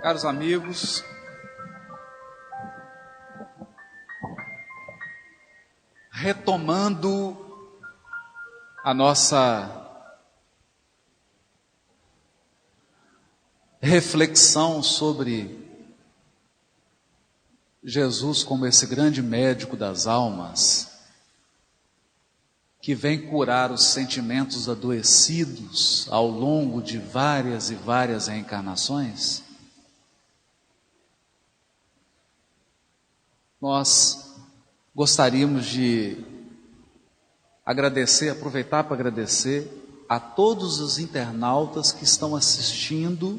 Caros amigos, retomando a nossa reflexão sobre Jesus como esse grande médico das almas, que vem curar os sentimentos adoecidos ao longo de várias e várias reencarnações, nós gostaríamos de aproveitar para agradecer a todos os internautas que estão assistindo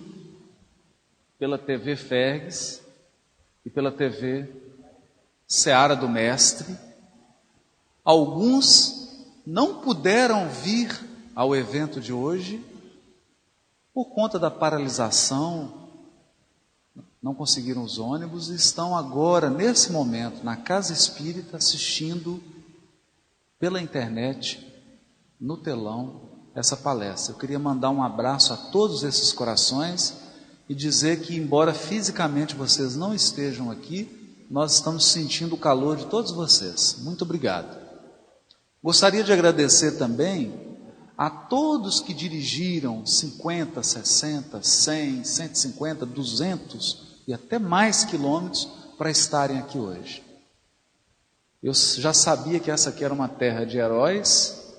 pela TV Fergues e pela TV Seara do Mestre. Alguns não puderam vir ao evento de hoje por conta da paralisação, não conseguiram os ônibus e estão agora, nesse momento, na Casa Espírita, assistindo pela internet, no telão, essa palestra. Eu queria mandar um abraço a todos esses corações e dizer que, embora fisicamente vocês não estejam aqui, nós estamos sentindo o calor de todos vocês. Muito obrigado. Gostaria de agradecer também a todos que dirigiram 50, 60, 100, 150, 200 e até mais quilômetros para estarem aqui hoje. Eu já sabia que essa aqui era uma terra de heróis,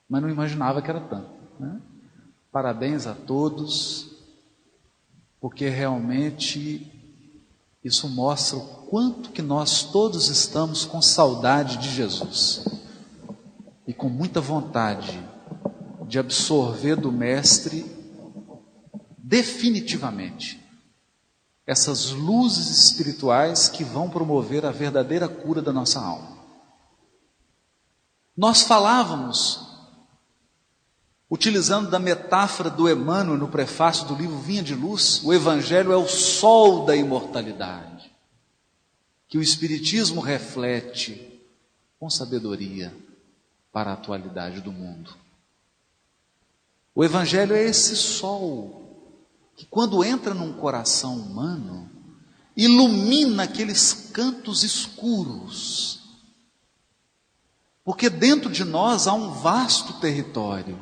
mas não imaginava que era tanto, né? Parabéns a todos, porque realmente isso mostra o quanto que nós todos estamos com saudade de Jesus e com muita vontade de absorver do Mestre definitivamente essas luzes espirituais que vão promover a verdadeira cura da nossa alma. Nós falávamos, utilizando da metáfora do Emmanuel no prefácio do livro Vinha de Luz, o Evangelho é o sol da imortalidade, que o Espiritismo reflete com sabedoria para a atualidade do mundo. O Evangelho é esse sol que, quando entra num coração humano, ilumina aqueles cantos escuros, porque dentro de nós há um vasto território,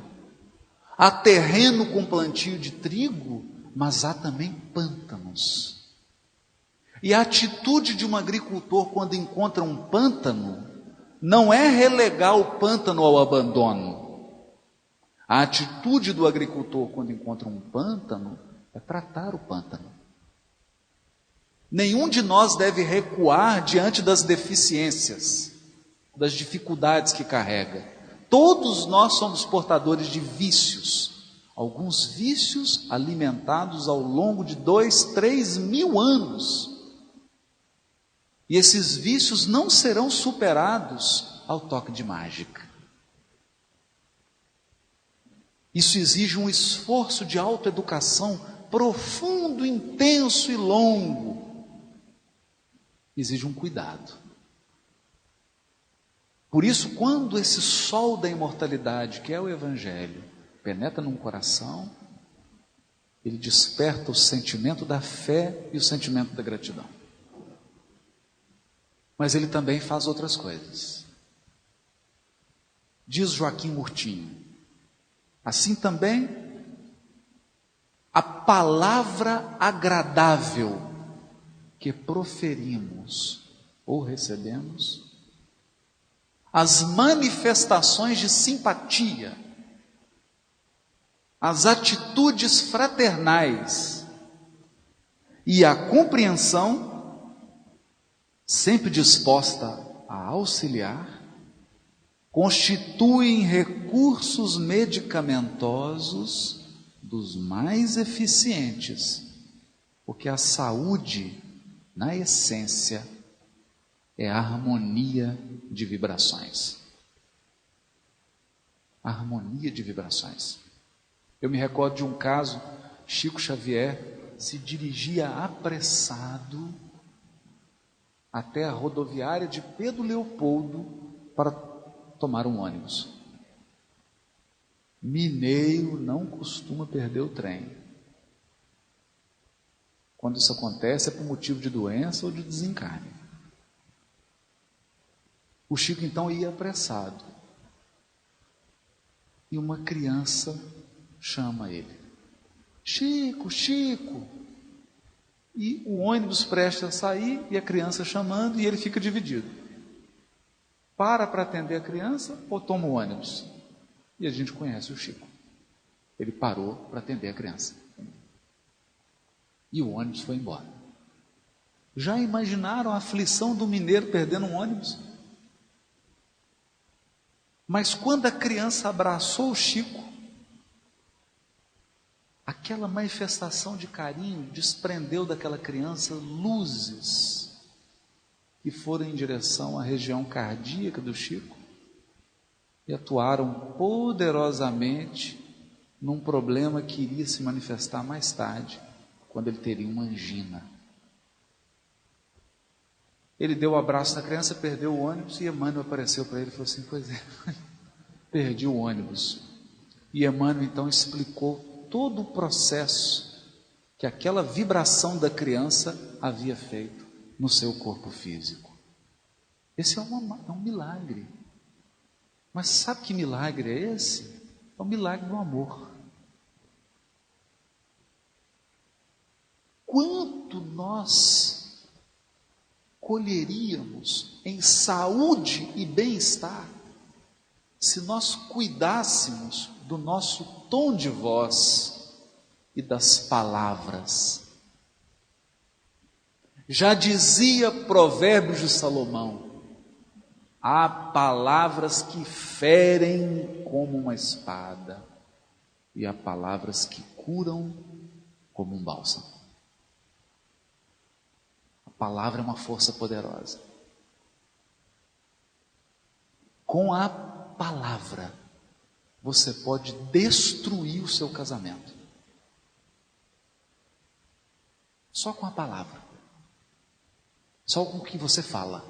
há terreno com plantio de trigo, mas há também pântanos, e a atitude de um agricultor quando encontra um pântano, não é relegar o pântano ao abandono. A atitude do agricultor quando encontra um pântano é tratar o pântano. Nenhum de nós deve recuar diante das deficiências, das dificuldades que carrega. Todos nós somos portadores de vícios, alguns vícios alimentados ao longo de 2, 3 mil anos. E esses vícios não serão superados ao toque de mágica. Isso exige um esforço de autoeducação profundo, intenso e longo. Exige um cuidado. Por isso, quando esse sol da imortalidade, que é o Evangelho, penetra num coração, ele desperta o sentimento da fé e o sentimento da gratidão. Mas ele também faz outras coisas. Diz Joaquim Murtinho, assim também, a palavra agradável que proferimos ou recebemos, as manifestações de simpatia, as atitudes fraternais e a compreensão, sempre disposta a auxiliar, constituem recursos medicamentosos dos mais eficientes, porque a saúde, na essência, é a harmonia de vibrações. A harmonia de vibrações. Eu me recordo de um caso, Chico Xavier se dirigia apressado até a rodoviária de Pedro Leopoldo para tomar um ônibus. Mineiro não costuma perder o trem. Quando isso acontece é por motivo de doença ou de desencarne. O Chico então ia apressado. E uma criança chama ele. Chico, Chico. E o ônibus presta a sair e a criança chamando e ele fica dividido. Para atender a criança ou toma o ônibus? E a gente conhece o Chico. Ele parou para atender a criança. E o ônibus foi embora. Já imaginaram a aflição do mineiro perdendo um ônibus? Mas quando a criança abraçou o Chico, aquela manifestação de carinho desprendeu daquela criança luzes que foram em direção à região cardíaca do Chico e atuaram poderosamente num problema que iria se manifestar mais tarde, quando ele teria uma angina. Ele deu o abraço na criança, perdeu o ônibus e Emmanuel apareceu para ele e falou assim: pois é, perdi o ônibus. E Emmanuel então explicou todo o processo que aquela vibração da criança havia feito no seu corpo físico. Esse é um milagre. Mas sabe que milagre é esse? É o milagre do amor. Quanto nós colheríamos em saúde e bem-estar se nós cuidássemos do nosso tom de voz e das palavras. Já dizia Provérbios de Salomão: há palavras que ferem como uma espada e há palavras que curam como um bálsamo. A palavra é uma força poderosa. Com a palavra, você pode destruir o seu casamento. Só com a palavra. Só com o que você fala.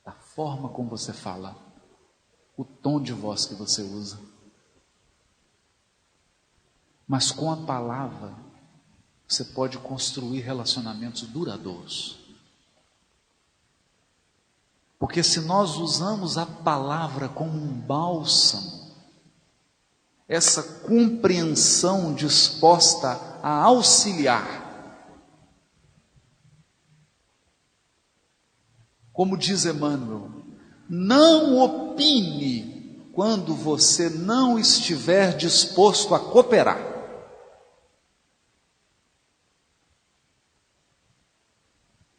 A forma como você fala. O tom de voz que você usa. Mas com a palavra, você pode construir relacionamentos duradouros. Porque se nós usamos a palavra como um bálsamo, essa compreensão disposta a auxiliar, como diz Emmanuel, não opine quando você não estiver disposto a cooperar.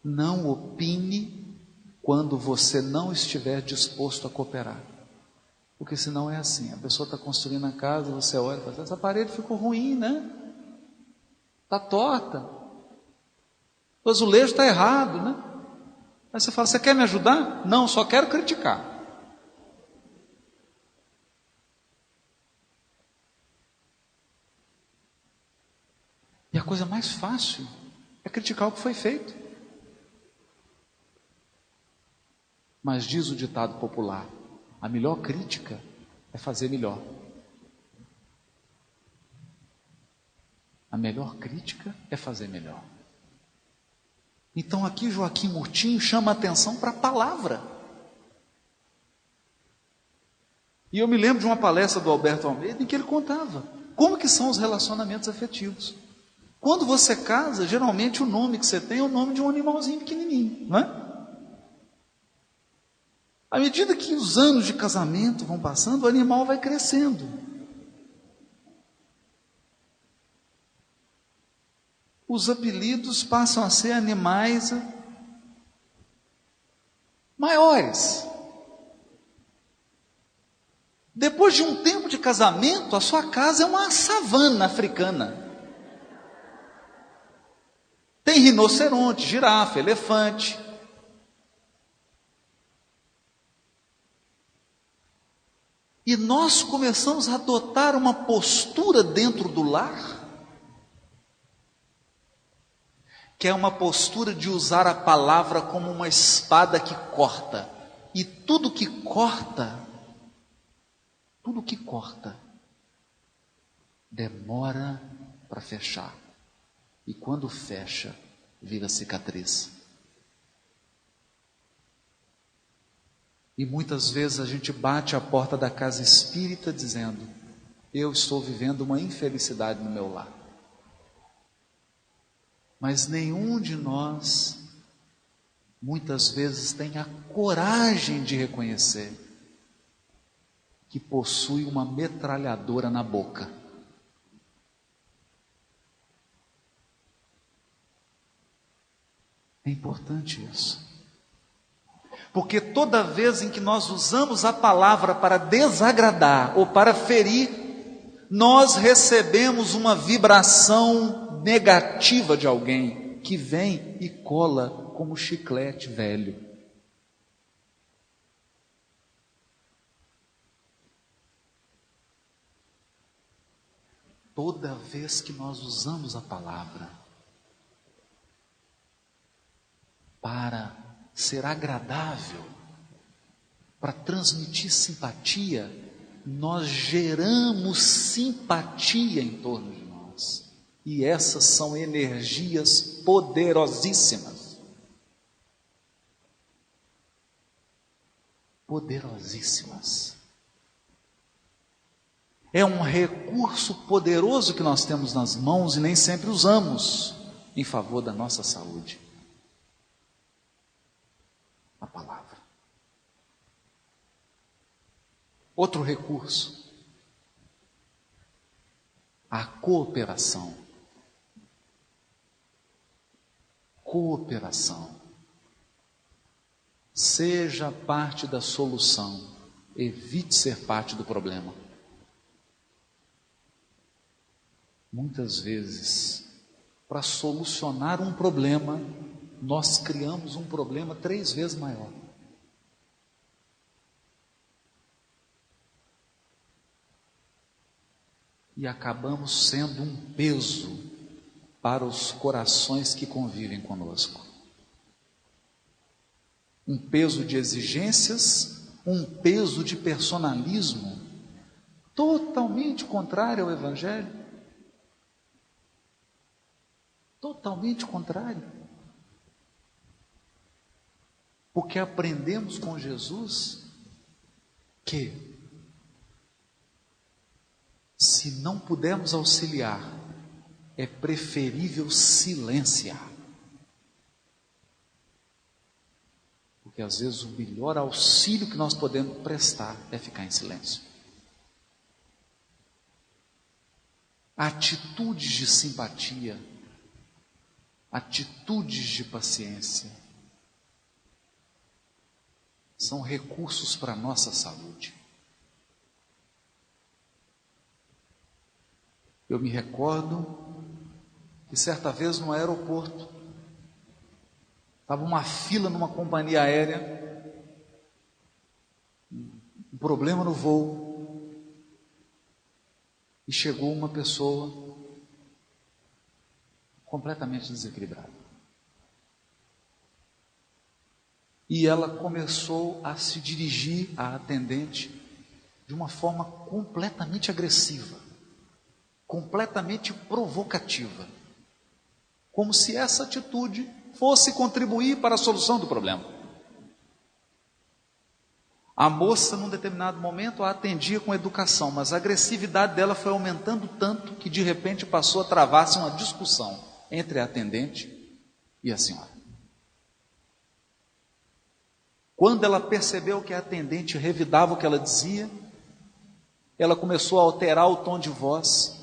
Não opine quando você não estiver disposto a cooperar. Porque senão é assim, a pessoa está construindo a casa, você olha e fala: essa parede ficou ruim, né? Está torta. O azulejo está errado, né? Aí você fala: você quer me ajudar? Não, só quero criticar. E a coisa mais fácil é criticar o que foi feito. Mas diz o ditado popular: a melhor crítica é fazer melhor. A melhor crítica é fazer melhor. Então aqui Joaquim Murtinho chama a atenção para a palavra. E eu me lembro de uma palestra do Alberto Almeida em que ele contava como que são os relacionamentos afetivos. Quando você casa, geralmente o nome que você tem é o nome de um animalzinho pequenininho, não é? À medida que os anos de casamento vão passando, o animal vai crescendo. Os apelidos passam a ser animais maiores. Depois de um tempo de casamento, a sua casa é uma savana africana. Tem rinoceronte, girafa, elefante. E nós começamos a adotar uma postura dentro do lar, que é uma postura de usar a palavra como uma espada que corta. E tudo que corta, demora para fechar. e quando fecha, vira cicatriz. E muitas vezes a gente bate a porta da casa espírita dizendo: eu estou vivendo uma infelicidade no meu lar. Mas nenhum de nós, muitas vezes, tem a coragem de reconhecer que possui uma metralhadora na boca. É importante isso. Porque toda vez em que nós usamos a palavra para desagradar ou para ferir, nós recebemos uma vibração negativa de alguém que vem e cola como chiclete velho. Toda vez que nós usamos a palavra para ser agradável, para transmitir simpatia, nós geramos simpatia em torno de nós. E essas são energias poderosíssimas. Poderosíssimas. É um recurso poderoso que nós temos nas mãos e nem sempre usamos em favor da nossa saúde. A palavra. Outro recurso, a cooperação. Cooperação. Seja parte da solução, evite ser parte do problema. Muitas vezes, para solucionar um problema, nós criamos um problema 3 vezes maior. E acabamos sendo um peso para os corações que convivem conosco. Um peso de exigências, um peso de personalismo, totalmente contrário ao Evangelho. Totalmente contrário. Porque aprendemos com Jesus que, se não pudermos auxiliar, é preferível silenciar. Porque às vezes o melhor auxílio que nós podemos prestar é ficar em silêncio. Atitudes de simpatia, atitudes de paciência, são recursos para a nossa saúde. Eu me recordo que certa vez no aeroporto, estava uma fila numa companhia aérea, um problema no voo, e chegou uma pessoa completamente desequilibrada. E ela começou a se dirigir à atendente de uma forma completamente agressiva, completamente provocativa, como se essa atitude fosse contribuir para a solução do problema. A moça, num determinado momento, a atendia com educação, mas a agressividade dela foi aumentando tanto que de repente passou a travar-se uma discussão entre a atendente e a senhora. Quando ela percebeu que a atendente revidava o que ela dizia, ela começou a alterar o tom de voz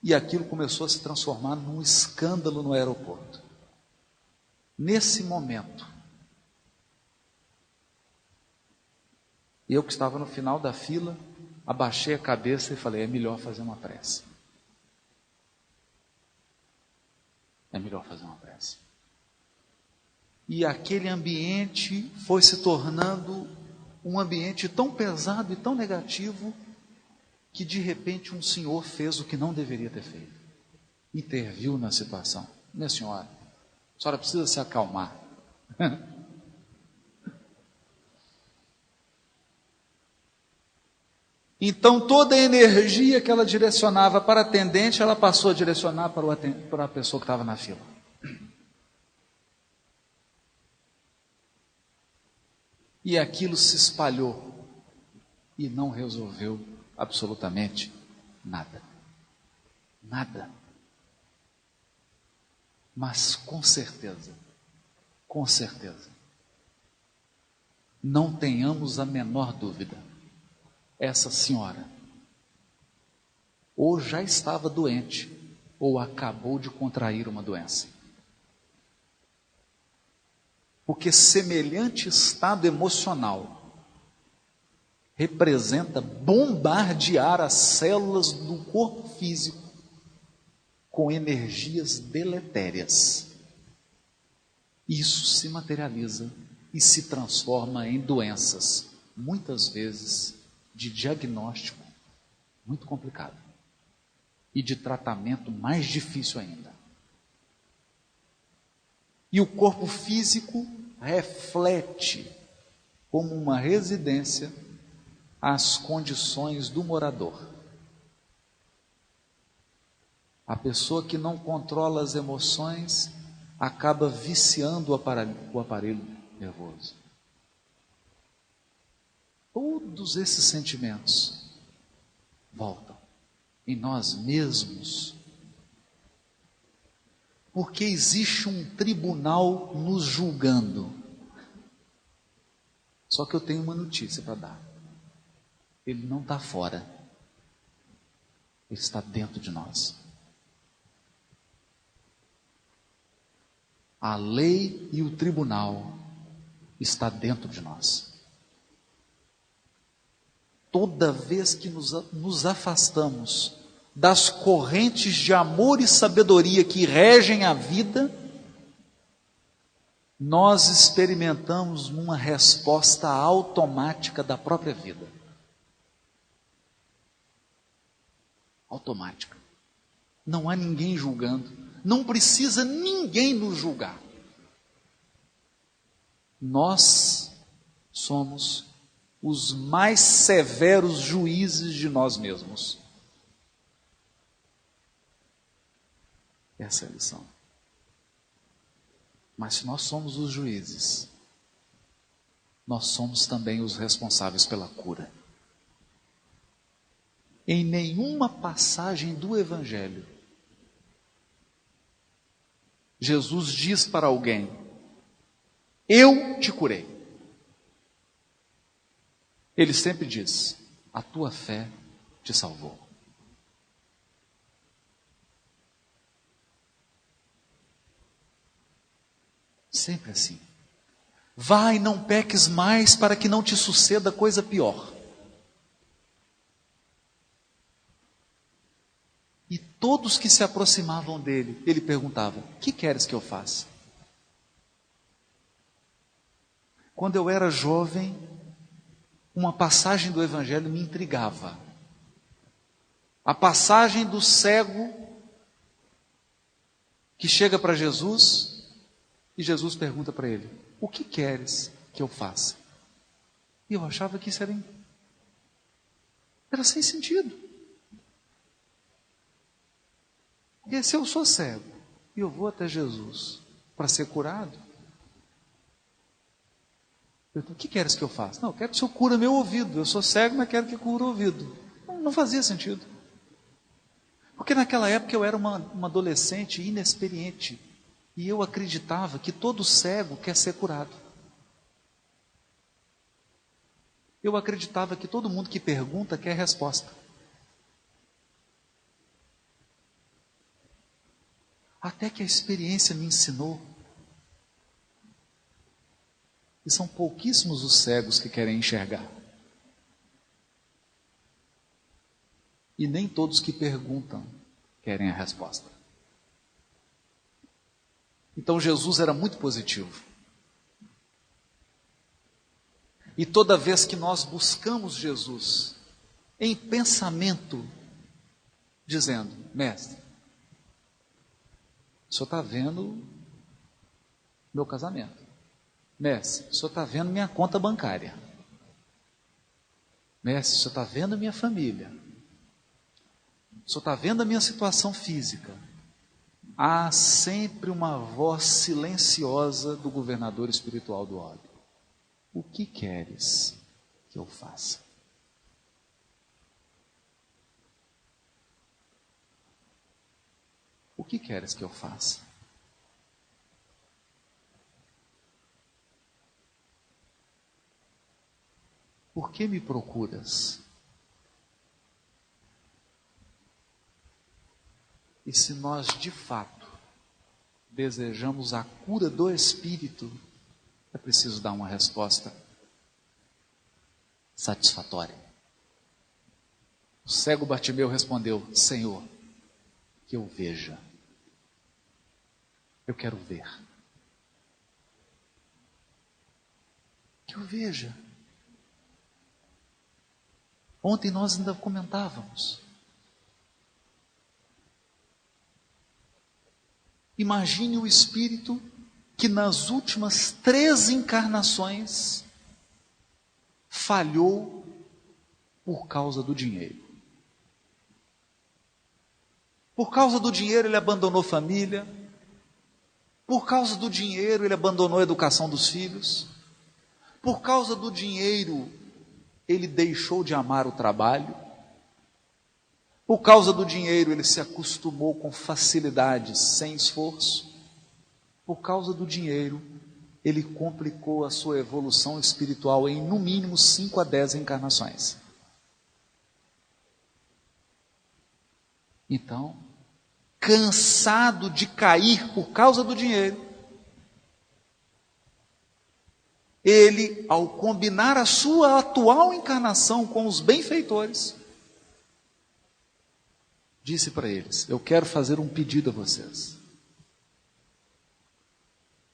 e aquilo começou a se transformar num escândalo no aeroporto. Nesse momento, eu que estava no final da fila, abaixei a cabeça e falei: é melhor fazer uma prece. É melhor fazer uma prece. E aquele ambiente foi se tornando um ambiente tão pesado e tão negativo, que de repente um senhor fez o que não deveria ter feito. Interviu na situação. Minha senhora, a senhora precisa se acalmar. Então toda a energia que ela direcionava para a atendente, ela passou a direcionar para a pessoa que estava na fila. E aquilo se espalhou e não resolveu absolutamente nada. Nada. Mas com certeza, não tenhamos a menor dúvida, essa senhora ou já estava doente, ou acabou de contrair uma doença. Porque semelhante estado emocional representa bombardear as células do corpo físico com energias deletérias. Isso se materializa e se transforma em doenças, muitas vezes de diagnóstico muito complicado e de tratamento mais difícil ainda. E o corpo físico reflete como uma residência as condições do morador. A pessoa que não controla as emoções acaba viciando o aparelho nervoso. Todos esses sentimentos voltam em nós mesmos, porque existe um tribunal nos julgando. Só que eu tenho uma notícia para dar. Ele não está fora, ele está dentro de nós. A lei e o tribunal está dentro de nós. Toda vez que nos afastamos das correntes de amor e sabedoria que regem a vida, nós experimentamos uma resposta automática da própria vida. Automática. Não há ninguém julgando. Não precisa ninguém nos julgar. Nós somos os mais severos juízes de nós mesmos. Essa é a lição. Mas se nós somos os juízes, nós somos também os responsáveis pela cura. Em nenhuma passagem do Evangelho, Jesus diz para alguém: eu te curei. Ele sempre diz: a tua fé te salvou. Sempre assim. Vai, não peques mais para que não te suceda coisa pior. E todos que se aproximavam dele, ele perguntava: que queres que eu faça? Quando eu era jovem, uma passagem do Evangelho me intrigava. A passagem do cego que chega para Jesus e Jesus pergunta para ele: o que queres que eu faça? E eu achava que isso era sem sentido. Porque se eu sou cego e eu vou até Jesus para ser curado, o que queres que eu faça? Não, eu quero que o Senhor cura meu ouvido. Eu sou cego, mas quero que cure o ouvido. Não fazia sentido. Porque naquela época eu era uma adolescente inexperiente. E eu acreditava que todo cego quer ser curado. Eu acreditava que todo mundo que pergunta quer resposta. Até que a experiência me ensinou que são pouquíssimos os cegos que querem enxergar. E nem todos que perguntam querem a resposta. Então Jesus era muito positivo. E toda vez que nós buscamos Jesus em pensamento, dizendo: mestre, o senhor está vendo meu casamento. Mestre, o senhor está vendo minha conta bancária. Mestre, o senhor está vendo a minha família, o senhor está vendo a minha situação física. Há sempre uma voz silenciosa do governador espiritual do ódio. O que queres que eu faça? O que queres que eu faça? Por que me procuras? E se nós de fato desejamos a cura do Espírito, é preciso dar uma resposta satisfatória. O cego Bartimeu respondeu: Senhor, que eu veja. Eu quero ver. Que eu veja. Ontem nós ainda comentávamos. Imagine o espírito que nas últimas 3 encarnações falhou por causa do dinheiro. Por causa do dinheiro ele abandonou família. Por causa do dinheiro ele abandonou a educação dos filhos. Por causa do dinheiro ele deixou de amar o trabalho. Por causa do dinheiro ele se acostumou com facilidades, sem esforço. Por causa do dinheiro ele complicou a sua evolução espiritual em no mínimo 5 a 10 encarnações. Então, cansado de cair por causa do dinheiro, ele, ao combinar a sua atual encarnação com os benfeitores, disse para eles: eu quero fazer um pedido a vocês.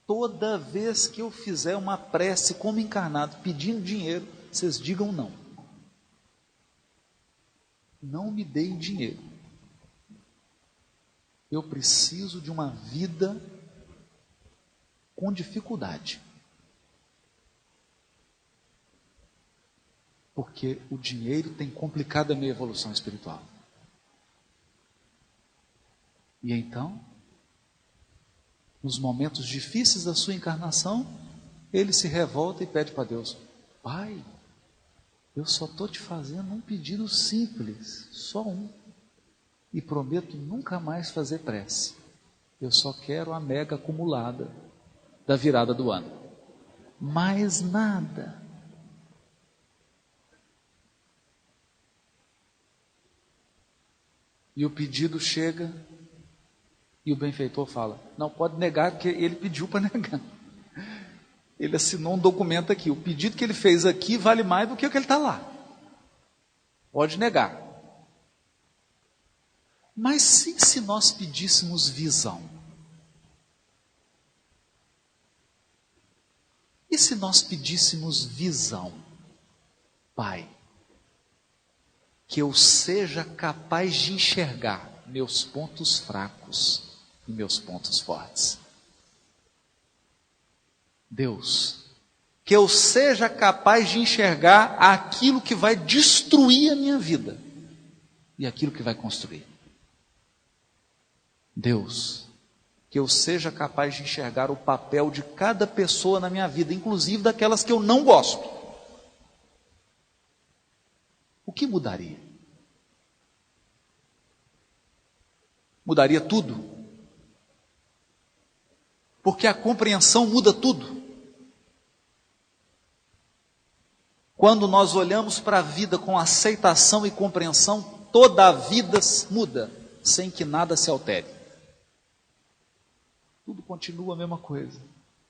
Toda vez que eu fizer uma prece como encarnado, pedindo dinheiro, vocês digam não. Não me deem dinheiro. Eu preciso de uma vida com dificuldade. Porque o dinheiro tem complicado a minha evolução espiritual. E então, nos momentos difíceis da sua encarnação, ele se revolta e pede para Deus: Pai, eu só estou te fazendo um pedido simples, só um. E prometo nunca mais fazer prece. Eu só quero a mega acumulada da virada do ano. Mais nada. E o pedido chega e o benfeitor fala: não, pode negar, porque ele pediu para negar. Ele assinou um documento aqui. O pedido que ele fez aqui vale mais do que o que ele está lá. Pode negar. Mas se nós pedíssemos visão? E se nós pedíssemos visão? Pai, que eu seja capaz de enxergar meus pontos fracos e meus pontos fortes. Deus, que eu seja capaz de enxergar aquilo que vai destruir a minha vida e aquilo que vai construir. Deus, que eu seja capaz de enxergar o papel de cada pessoa na minha vida, inclusive daquelas que eu não gosto. O que mudaria? Mudaria tudo. Porque a compreensão muda tudo. Quando nós olhamos para a vida com aceitação e compreensão, toda a vida muda, sem que nada se altere. Tudo continua a mesma coisa,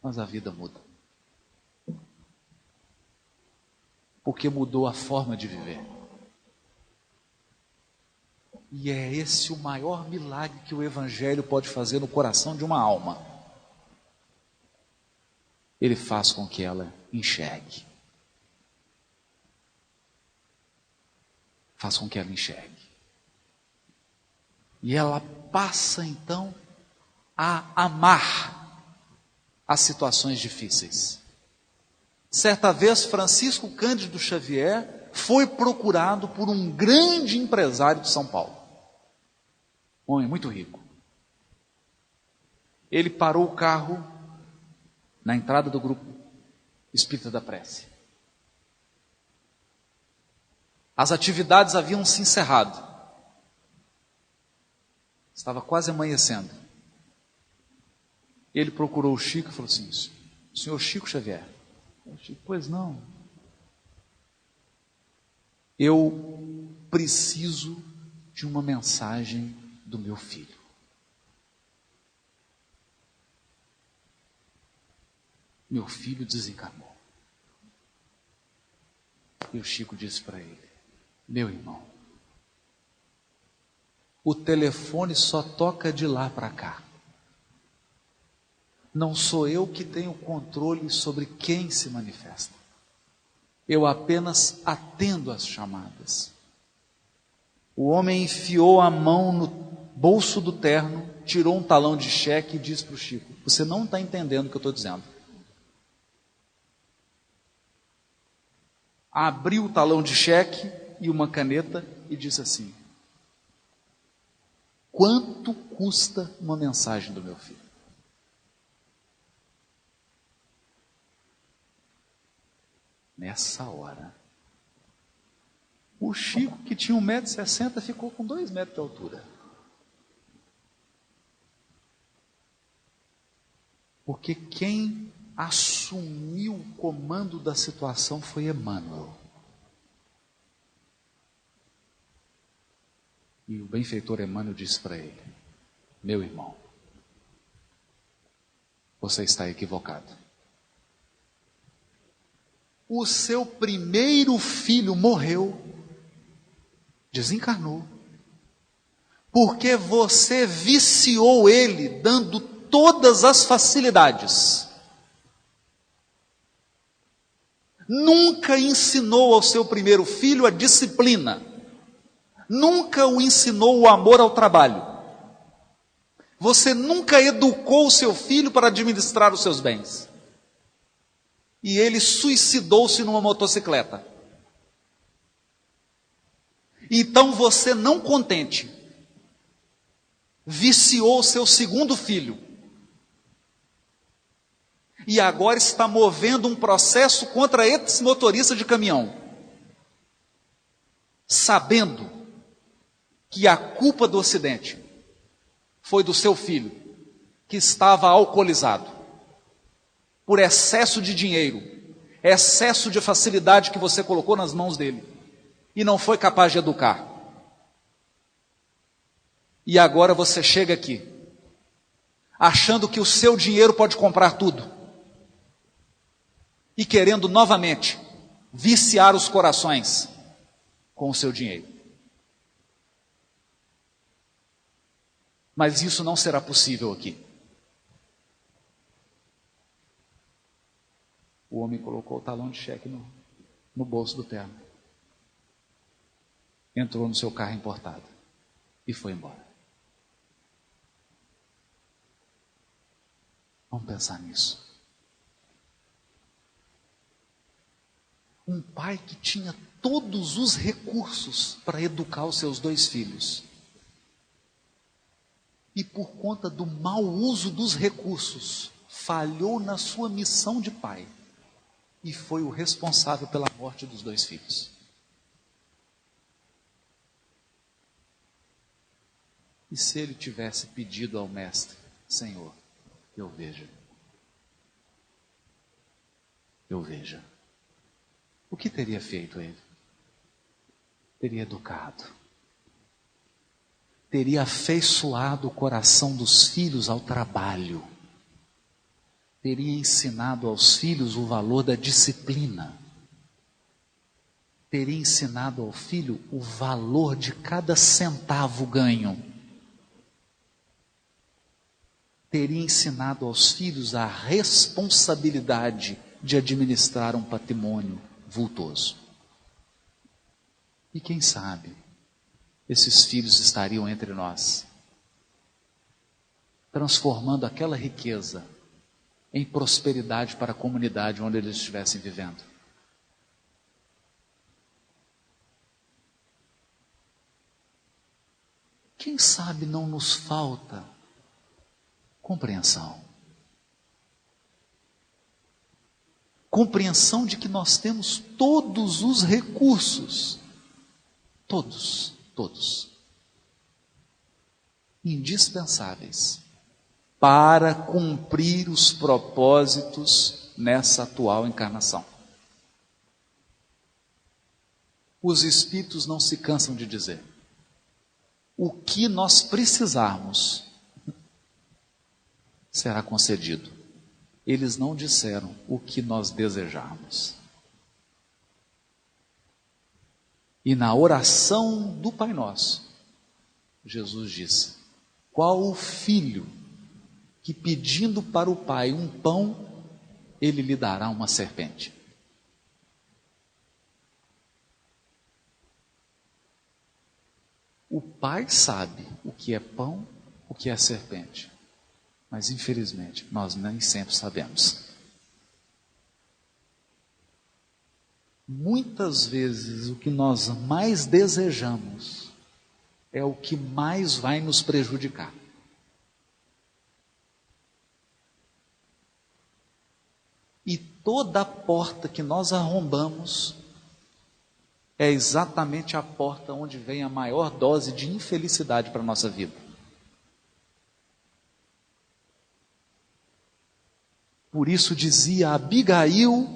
mas a vida muda. Porque mudou a forma de viver. E é esse o maior milagre que o Evangelho pode fazer no coração de uma alma. Ele faz com que ela enxergue. Faz com que ela enxergue. E ela passa então a amar as situações difíceis. Certa vez, Francisco Cândido Xavier foi procurado por um grande empresário de São Paulo. Um homem muito rico. Ele parou o carro na entrada do grupo Espírita da Prece. As atividades haviam se encerrado. Estava quase amanhecendo. Ele procurou o Chico e falou assim: senhor Chico Xavier. O Chico: pois não. Eu preciso de uma mensagem do meu filho. Meu filho desencarnou. E o Chico disse para ele: meu irmão, o telefone só toca de lá para cá. Não sou eu que tenho controle sobre quem se manifesta. Eu apenas atendo às chamadas. O homem enfiou a mão no bolso do terno, tirou um talão de cheque e disse para o Chico: você não está entendendo o que eu estou dizendo. Abriu o talão de cheque e uma caneta e disse assim: quanto custa uma mensagem do meu filho? Nessa hora, o Chico, que tinha 1,60 m, ficou com 2 metros de altura. Porque quem assumiu o comando da situação foi Emmanuel. E o benfeitor Emmanuel disse para ele: meu irmão, você está equivocado. O seu primeiro filho morreu, desencarnou, porque você viciou ele, dando todas as facilidades. Nunca ensinou ao seu primeiro filho a disciplina. Nunca o ensinou o amor ao trabalho. Você nunca educou o seu filho para administrar os seus bens. E ele suicidou-se numa motocicleta. Então você, não contente, viciou seu segundo filho. E agora está movendo um processo contra esse motorista de caminhão, sabendo que a culpa do acidente foi do seu filho, que estava alcoolizado, por excesso de dinheiro, excesso de facilidade que você colocou nas mãos dele, e não foi capaz de educar. E agora você chega aqui, achando que o seu dinheiro pode comprar tudo, e querendo novamente viciar os corações com o seu dinheiro. Mas isso não será possível aqui. O homem colocou o talão de cheque no bolso do terno. Entrou no seu carro importado e foi embora. Vamos pensar nisso. Um pai que tinha todos os recursos para educar os seus 2 filhos. E por conta do mau uso dos recursos, falhou na sua missão de pai. E foi o responsável pela morte dos 2 filhos. E se ele tivesse pedido ao mestre: Senhor, eu veja. O que teria feito ele? Teria educado. Teria afeiçoado o coração dos filhos ao trabalho. Teria ensinado aos filhos o valor da disciplina. Teria ensinado ao filho o valor de cada centavo ganho. Teria ensinado aos filhos a responsabilidade de administrar um patrimônio vultoso. E quem sabe, esses filhos estariam entre nós, transformando aquela riqueza em prosperidade para a comunidade onde eles estivessem vivendo. quem sabe não nos falta compreensão. Compreensão de que nós temos todos os recursos, todos, indispensáveis, para cumprir os propósitos nessa atual encarnação. Os Espíritos não se cansam de dizer: o que nós precisarmos será concedido. Eles não disseram o que nós desejarmos. E na oração do Pai Nosso, Jesus disse: qual o filho que pedindo para o Pai um pão, ele lhe dará uma serpente? O Pai sabe o que é pão, o que é serpente. Mas infelizmente, nós nem sempre sabemos. Muitas vezes o que nós mais desejamos é o que mais vai nos prejudicar. E toda porta que nós arrombamos é exatamente a porta onde vem a maior dose de infelicidade para a nossa vida. Por isso dizia Abigail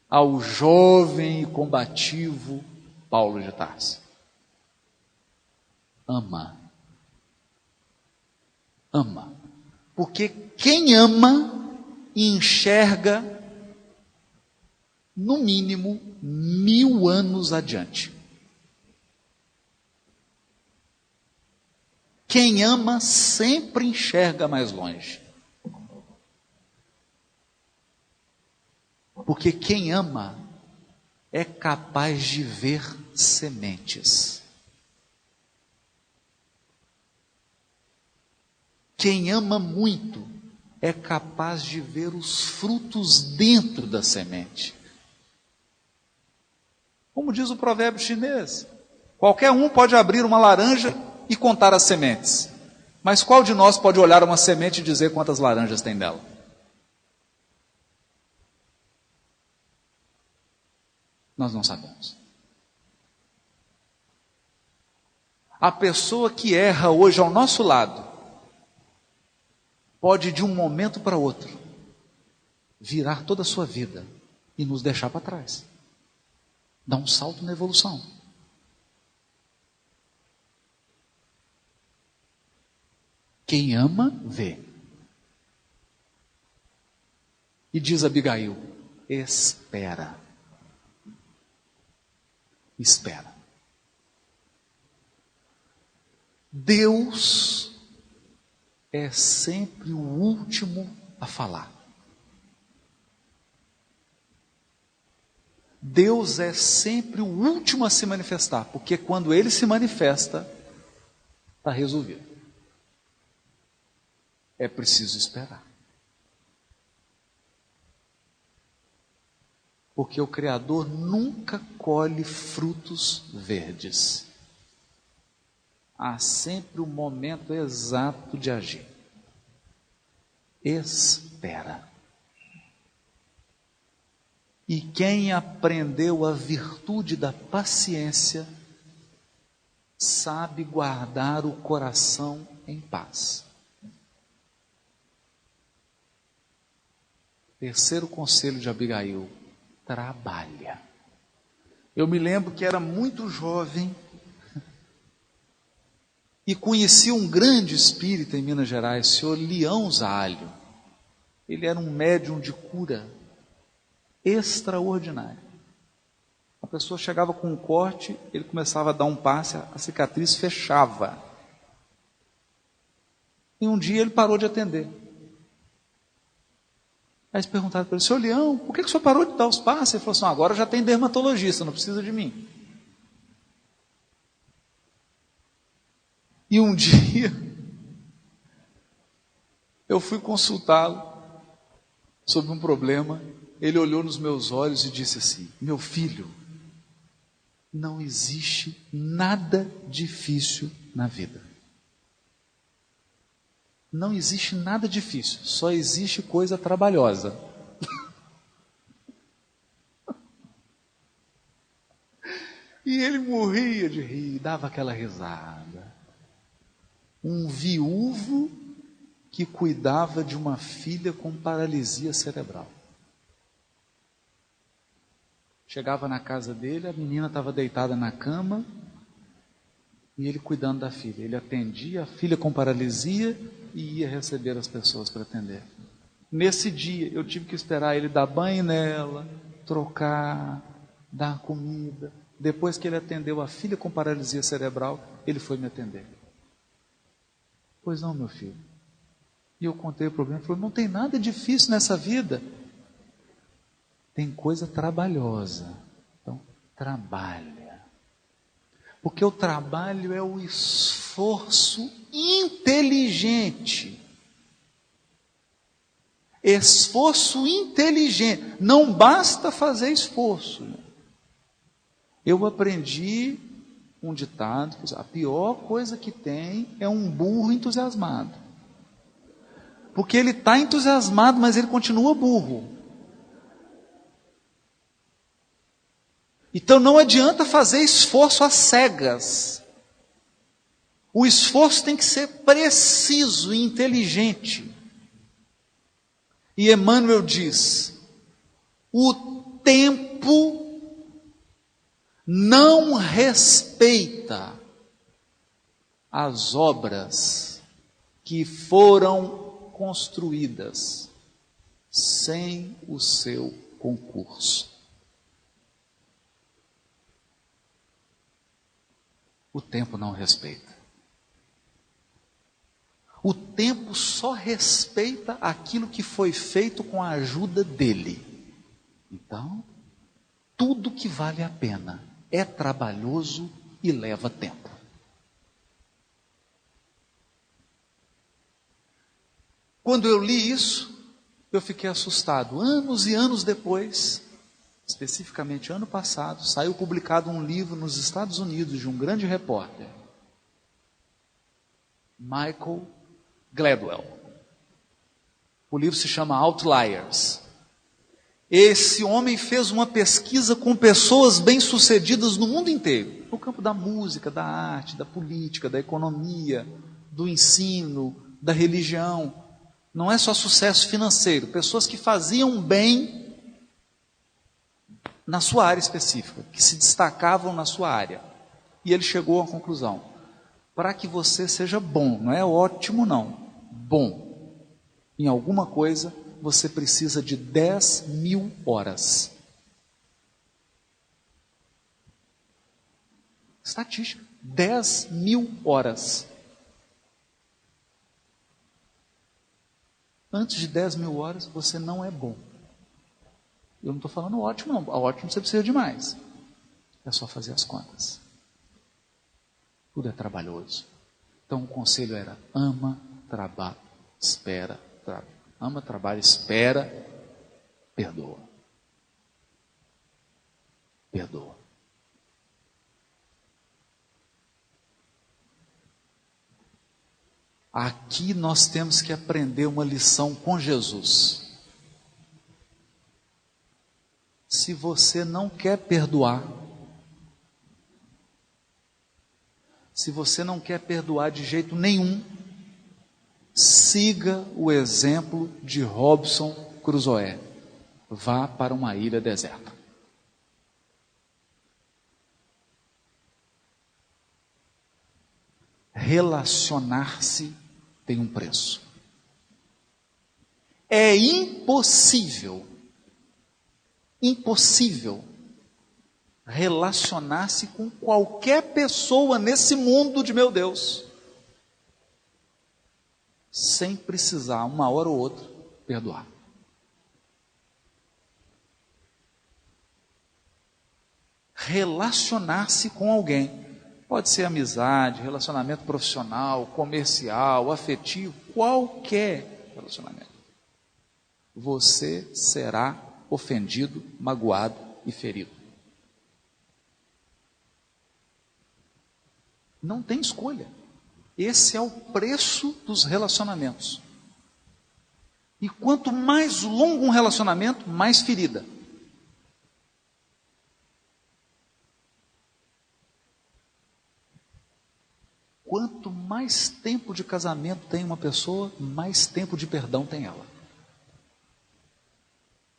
ao jovem e combativo Paulo de Tarso: ama, porque quem ama enxerga no mínimo 1000 anos adiante. Quem ama sempre enxerga mais longe. Porque quem ama é capaz de ver sementes. Quem ama muito é capaz de ver os frutos dentro da semente. Como diz o provérbio chinês, qualquer um pode abrir uma laranja e contar as sementes. Mas qual de nós pode olhar uma semente e dizer quantas laranjas tem nela? Nós não sabemos. A pessoa que erra hoje ao nosso lado pode de um momento para outro virar toda a sua vida e nos deixar para trás. Dá um salto na evolução. Quem ama, vê. E diz Abigail: espera. Espera. Deus é sempre o último a falar. Deus é sempre o último a se manifestar, porque quando Ele se manifesta, está resolvido. É preciso esperar. Porque o Criador nunca colhe frutos verdes. Há sempre o momento exato de agir. Espera. E quem aprendeu a virtude da paciência, sabe guardar o coração em paz. Terceiro conselho de Abigail: trabalha. Eu me lembro que era muito jovem e conheci um grande espírita em Minas Gerais, o senhor Leão Zalho. Ele era um médium de cura extraordinário. A pessoa chegava com um corte, ele começava a dar um passe, a cicatriz fechava. E um dia ele parou de atender. Aí eles perguntaram para ele: senhor Leão, por que o senhor parou de dar os passes? Ele falou assim: agora já tem dermatologista, não precisa de mim. E um dia, eu fui consultá-lo sobre um problema. Ele olhou nos meus olhos e disse assim: meu filho, Não existe nada difícil na vida. Não existe nada difícil, só existe coisa trabalhosa. E ele morria de rir, dava aquela risada. Um viúvo que cuidava de uma filha com paralisia cerebral. Chegava na casa dele, a menina estava deitada na cama e ele cuidando da filha. Ele atendia a filha com paralisia e ia receber as pessoas para atender. Nesse dia, eu tive que esperar ele dar banho nela, trocar, dar comida. Depois que ele atendeu a filha com paralisia cerebral, ele foi me atender. Pois não, meu filho. E eu contei o problema. Ele falou, não tem nada difícil nessa vida. Tem coisa trabalhosa. Então, trabalha. Porque o trabalho é o esforço inteligente. Esforço inteligente. Não basta fazer esforço. Eu aprendi um ditado, a pior coisa que tem é um burro entusiasmado. Porque ele está entusiasmado, mas ele continua burro. Então não adianta fazer esforço às cegas. O esforço tem que ser preciso e inteligente. E Emmanuel diz, o tempo não respeita as obras que foram construídas sem o seu concurso. O tempo não respeita. O tempo só respeita aquilo que foi feito com a ajuda dele. Então, tudo que vale a pena é trabalhoso e leva tempo. Quando eu li isso, eu fiquei assustado. Anos e anos depois, especificamente ano passado, saiu publicado um livro nos Estados Unidos de um grande repórter, Michael Gladwell. O livro se chama Outliers. Esse homem fez uma pesquisa com pessoas bem-sucedidas no mundo inteiro, no campo da música, da arte, da política, da economia, do ensino, da religião. Não é só sucesso financeiro, pessoas que faziam bem na sua área específica, que se destacavam na sua área. E ele chegou à conclusão, para que você seja bom, não é ótimo não, bom em alguma coisa, você precisa de 10.000 horas. Estatística, 10.000 horas. Antes de 10.000 horas, você não é bom. Eu não estou falando ótimo, não. Ótimo você precisa de mais. É só fazer as contas. Tudo é trabalhoso. Então o conselho era: ama, trabalha, espera, trabalha. Ama, trabalha, espera, perdoa. Perdoa. Aqui nós temos que aprender uma lição com Jesus. Se você não quer perdoar, se você não quer perdoar de jeito nenhum, siga o exemplo de Robinson Crusoe. Vá para uma ilha deserta. Relacionar-se tem um preço. É impossível relacionar-se com qualquer pessoa nesse mundo de meu Deus sem precisar, uma hora ou outra, perdoar. Relacionar-se com alguém, pode ser amizade, relacionamento profissional, comercial, afetivo, qualquer relacionamento. Você será ofendido, magoado e ferido. Não tem escolha. Esse é o preço dos relacionamentos. E quanto mais longo um relacionamento, mais ferida. Quanto mais tempo de casamento tem uma pessoa, mais tempo de perdão tem ela.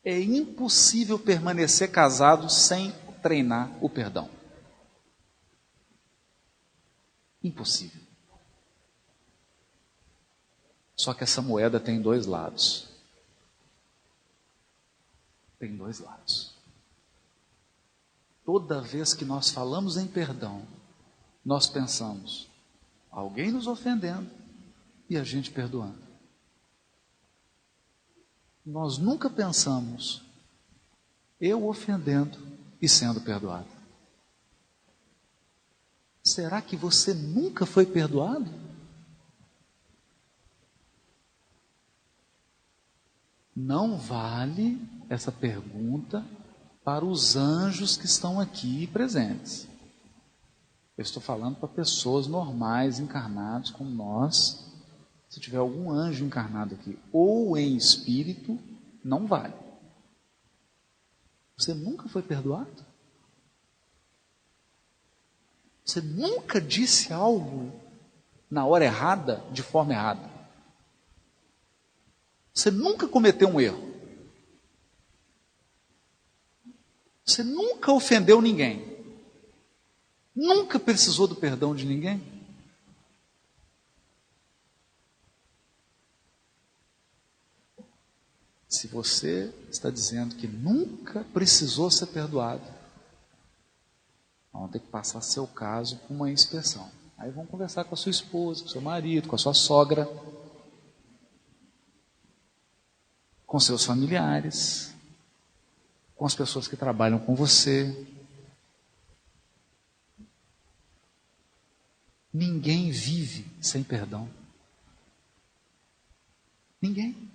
É impossível permanecer casado sem treinar o perdão. Impossível. Só que essa moeda tem dois lados. Tem dois lados. Toda vez que nós falamos em perdão, nós pensamos, alguém nos ofendendo e a gente perdoando. Nós nunca pensamos, eu ofendendo e sendo perdoado. Será que você nunca foi perdoado? Não vale essa pergunta para os anjos que estão aqui presentes. Eu estou falando para pessoas normais, encarnados como nós. Se tiver algum anjo encarnado aqui, ou em espírito, não vale. Você nunca foi perdoado? Você nunca disse algo na hora errada, de forma errada? Você nunca cometeu um erro? Você nunca ofendeu ninguém? Nunca precisou do perdão de ninguém? Se você está dizendo que nunca precisou ser perdoado, vamos ter que passar seu caso por uma inspeção. Aí vamos conversar com a sua esposa, com o seu marido, com a sua sogra, com seus familiares, com as pessoas que trabalham com você. Ninguém vive sem perdão. Ninguém.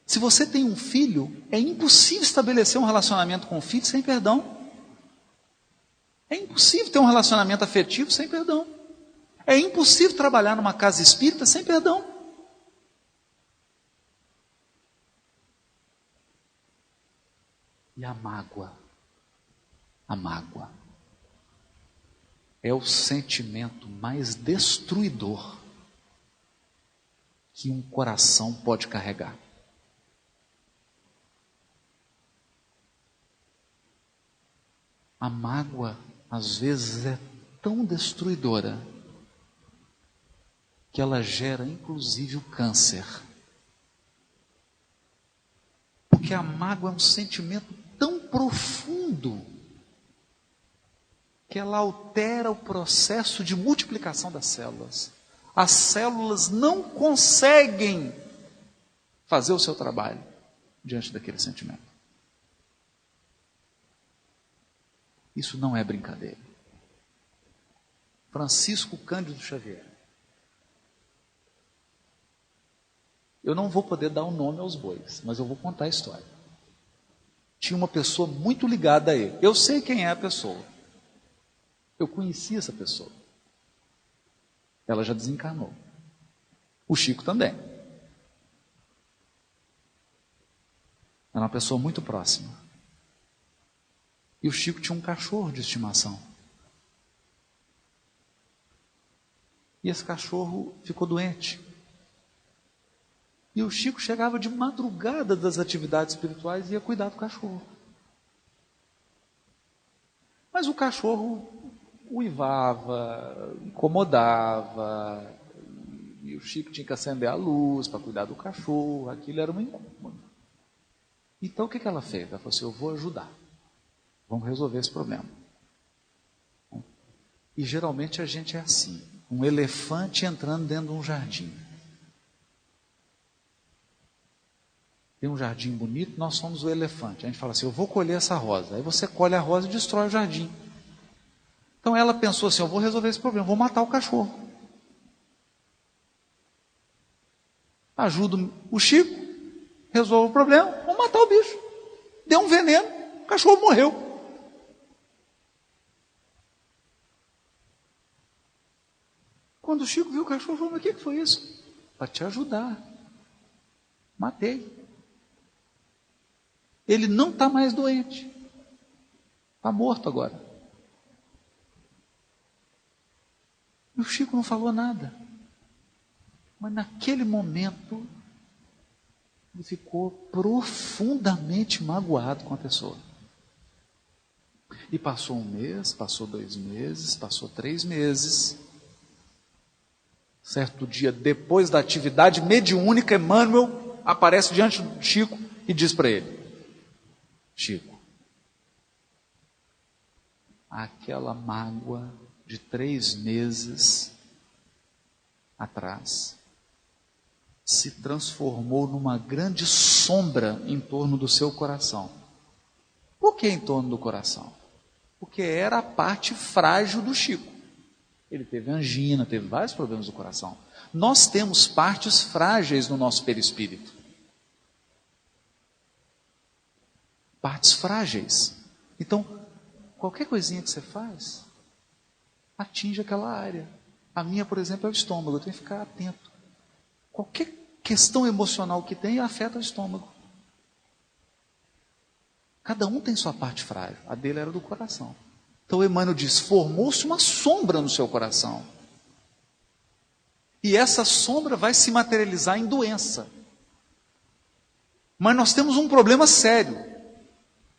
Se você tem um filho, é impossível estabelecer um relacionamento com o filho sem perdão. É impossível ter um relacionamento afetivo sem perdão. É impossível trabalhar numa casa espírita sem perdão. E a mágoa é o sentimento mais destruidor que um coração pode carregar. A mágoa, às vezes, é tão destruidora que ela gera, inclusive, o câncer. Porque a mágoa é um sentimento tão profundo que ela altera o processo de multiplicação das células. As células não conseguem fazer o seu trabalho diante daquele sentimento. Isso não é brincadeira. Francisco Cândido Xavier. Eu não vou poder dar o nome aos bois, mas eu vou contar a história. Tinha uma pessoa muito ligada a ele. Eu sei quem é a pessoa. Eu conheci essa pessoa. Ela já desencarnou. O Chico também. Era uma pessoa muito próxima. E o Chico tinha um cachorro de estimação. E esse cachorro ficou doente. E o Chico chegava de madrugada das atividades espirituais e ia cuidar do cachorro. Mas o cachorro uivava, incomodava, e o Chico tinha que acender a luz para cuidar do cachorro, aquilo era uma incômoda. Então o que ela fez? Ela falou assim, eu vou ajudar, vamos resolver esse problema. E geralmente a gente é assim, um elefante entrando dentro de um jardim. Tem um jardim bonito, nós somos o elefante. A gente fala assim, eu vou colher essa rosa. Aí você colhe a rosa e destrói o jardim. Então ela pensou assim, eu vou resolver esse problema, vou matar o cachorro. Ajudo o Chico, resolvo o problema, vou matar o bicho. Deu um veneno, o cachorro morreu. Quando o Chico viu o cachorro, falou: mas o que foi isso? Para te ajudar. Matei. Ele não está mais doente. Está morto agora. E o Chico não falou nada. Mas naquele momento, ele ficou profundamente magoado com a pessoa. E passou 1 mês, passou 2 meses, passou 3 meses. Certo dia, depois da atividade mediúnica, Emmanuel aparece diante do Chico e diz para ele: Chico, aquela mágoa de 3 meses atrás se transformou numa grande sombra em torno do seu coração. Por que em torno do coração? Porque era a parte frágil do Chico. Ele teve angina, teve vários problemas do coração. Nós temos partes frágeis no nosso perispírito. Partes frágeis. Então, qualquer coisinha que você faz, atinge aquela área. A minha, por exemplo, é o estômago. Eu tenho que ficar atento. Qualquer questão emocional que tem, afeta o estômago. Cada um tem sua parte frágil. A dele era do coração. Então Emmanuel diz: formou-se uma sombra no seu coração. E essa sombra vai se materializar em doença. Mas nós temos um problema sério.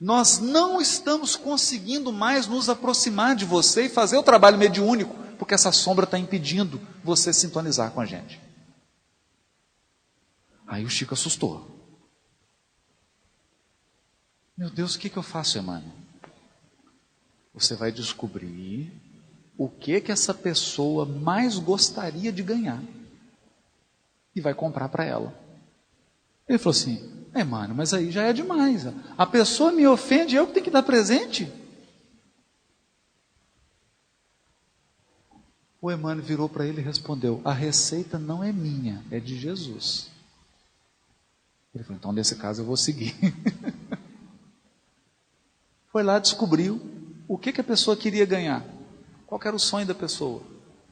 Nós não estamos conseguindo mais nos aproximar de você e fazer o trabalho mediúnico, porque essa sombra está impedindo você sintonizar com a gente. Aí o Chico assustou. Meu Deus, o que eu faço, Emmanuel? Você vai descobrir o que essa pessoa mais gostaria de ganhar e vai comprar para ela. Ele falou assim: Emmanuel, mas aí já é demais. A pessoa me ofende, eu que tenho que dar presente? O Emmanuel virou para ele e respondeu: a receita não é minha, é de Jesus. Ele falou: então nesse caso eu vou seguir. Foi lá, descobriu o que a pessoa queria ganhar. Qual era o sonho da pessoa?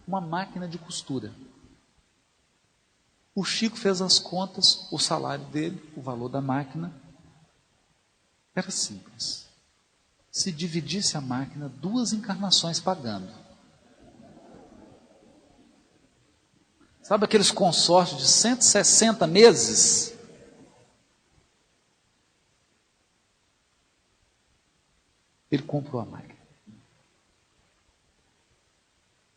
Uma máquina de costura. O Chico fez as contas, o salário dele, o valor da máquina. Era simples. Se dividisse a máquina, 2 encarnações pagando. Sabe aqueles consórcios de 160 meses? Ele comprou a máquina.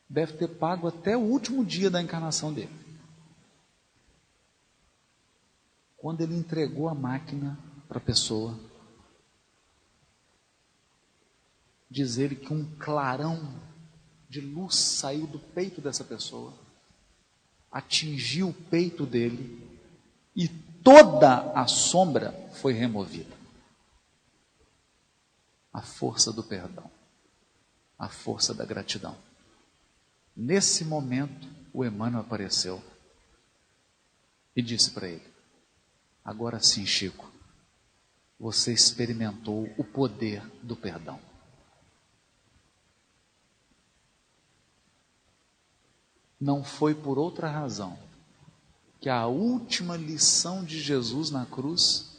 Deve ter pago até o último dia da encarnação dele. Quando ele entregou a máquina para a pessoa, diz ele que um clarão de luz saiu do peito dessa pessoa, atingiu o peito dele e toda a sombra foi removida. A força do perdão, a força da gratidão. Nesse momento, o Emmanuel apareceu e disse para ele: agora sim, Chico, você experimentou o poder do perdão. Não foi por outra razão que a última lição de Jesus na cruz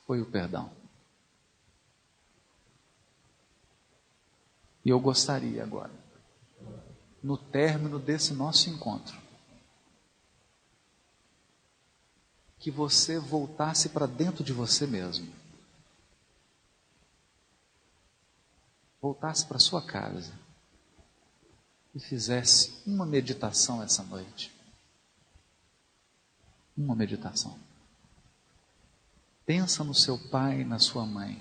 foi o perdão. E eu gostaria agora, no término desse nosso encontro, que você voltasse para dentro de você mesmo. Voltasse para sua casa e fizesse uma meditação essa noite. Uma meditação. Pensa no seu pai e na sua mãe.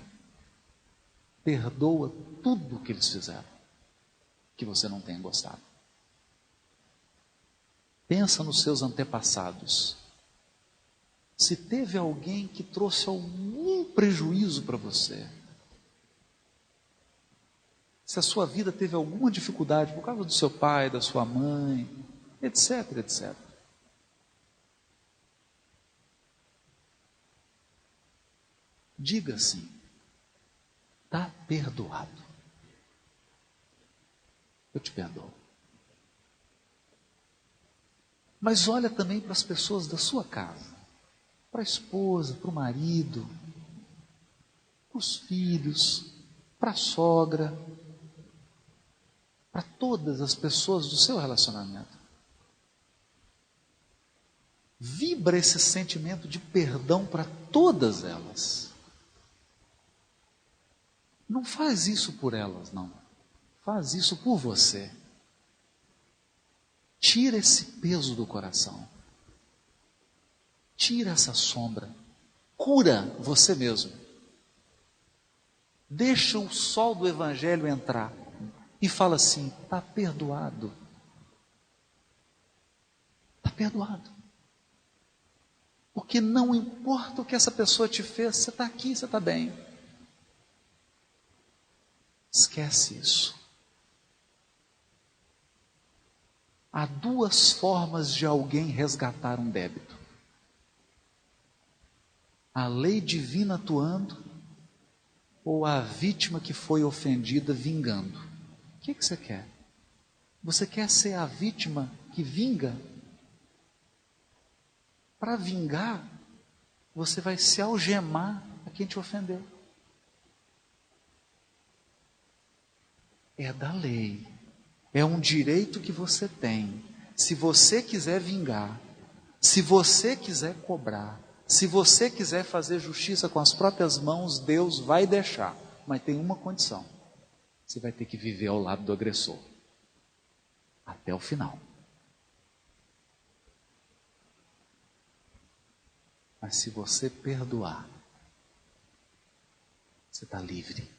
Perdoa tudo o que eles fizeram, que você não tenha gostado. Pensa nos seus antepassados. Se teve alguém que trouxe algum prejuízo para você, se a sua vida teve alguma dificuldade por causa do seu pai, da sua mãe, etc, etc. Diga assim: está perdoado. Eu te perdoo. Mas olha também para as pessoas da sua casa, para a esposa, para o marido, para os filhos, para a sogra, para todas as pessoas do seu relacionamento. Vibra esse sentimento de perdão para todas elas. Não faz isso por elas, não. Faz isso por você. Tira esse peso do coração. Tira essa sombra. Cura você mesmo. Deixa o sol do Evangelho entrar. E fala assim: está perdoado. Está perdoado. Porque não importa o que essa pessoa te fez, você está aqui, você está bem. Esquece isso. Há duas formas de alguém resgatar um débito: a lei divina atuando, ou a vítima que foi ofendida vingando. O que você quer? Você quer ser a vítima que vinga? Para vingar, você vai se algemar a quem te ofendeu. É da lei. É um direito que você tem. Se você quiser vingar, se você quiser cobrar, se você quiser fazer justiça com as próprias mãos, Deus vai deixar. Mas tem uma condição: você vai ter que viver ao lado do agressor até o final. Mas se você perdoar, você está livre.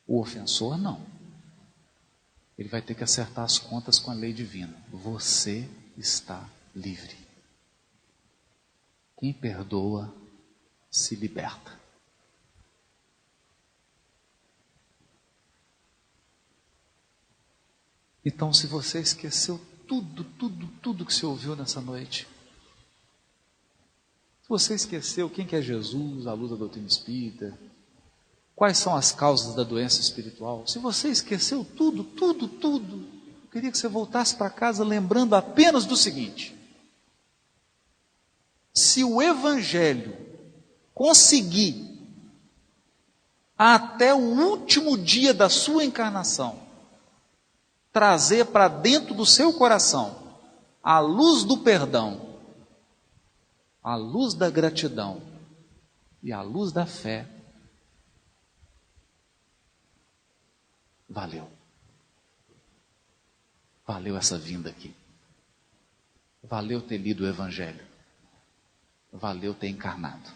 O ofensor não. Ele vai ter que acertar as contas com a lei divina. Você está livre. Quem perdoa se liberta. Então, se você esqueceu tudo que você ouviu nessa noite, se você esqueceu quem que é Jesus, à luz da doutrina espírita, quais são as causas da doença espiritual, se você esqueceu tudo, eu queria que você voltasse para casa lembrando apenas do seguinte: se o Evangelho conseguir, até o último dia da sua encarnação, trazer para dentro do seu coração a luz do perdão, a luz da gratidão e a luz da fé, valeu. Valeu essa vinda aqui. Valeu ter lido o Evangelho. Valeu ter encarnado.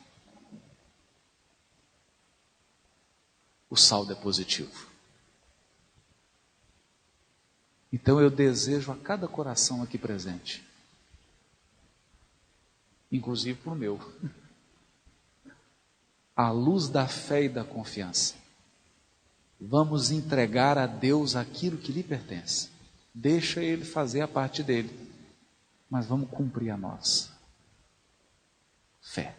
O saldo é positivo. Então eu desejo a cada coração aqui presente, inclusive para o meu, a luz da fé e da confiança. Vamos entregar a Deus aquilo que lhe pertence. Deixa Ele fazer a parte dele, mas vamos cumprir a nossa. Fé.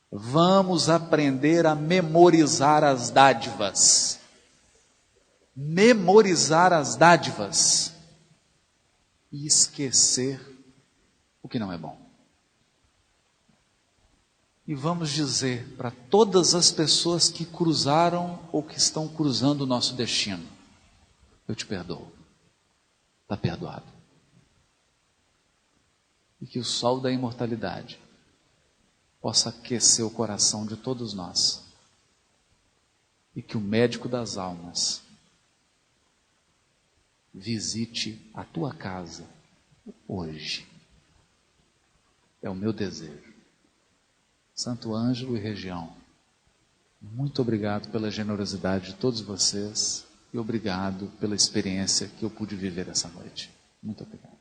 Vamos aprender a memorizar as dádivas. Memorizar as dádivas e esquecer o que não é bom. E vamos dizer para todas as pessoas que cruzaram ou que estão cruzando o nosso destino: eu te perdoo. Está perdoado. E que o sol da imortalidade possa aquecer o coração de todos nós. E que o médico das almas visite a tua casa hoje. É o meu desejo. Santo Ângelo e região, muito obrigado pela generosidade de todos vocês e obrigado pela experiência que eu pude viver essa noite. Muito obrigado.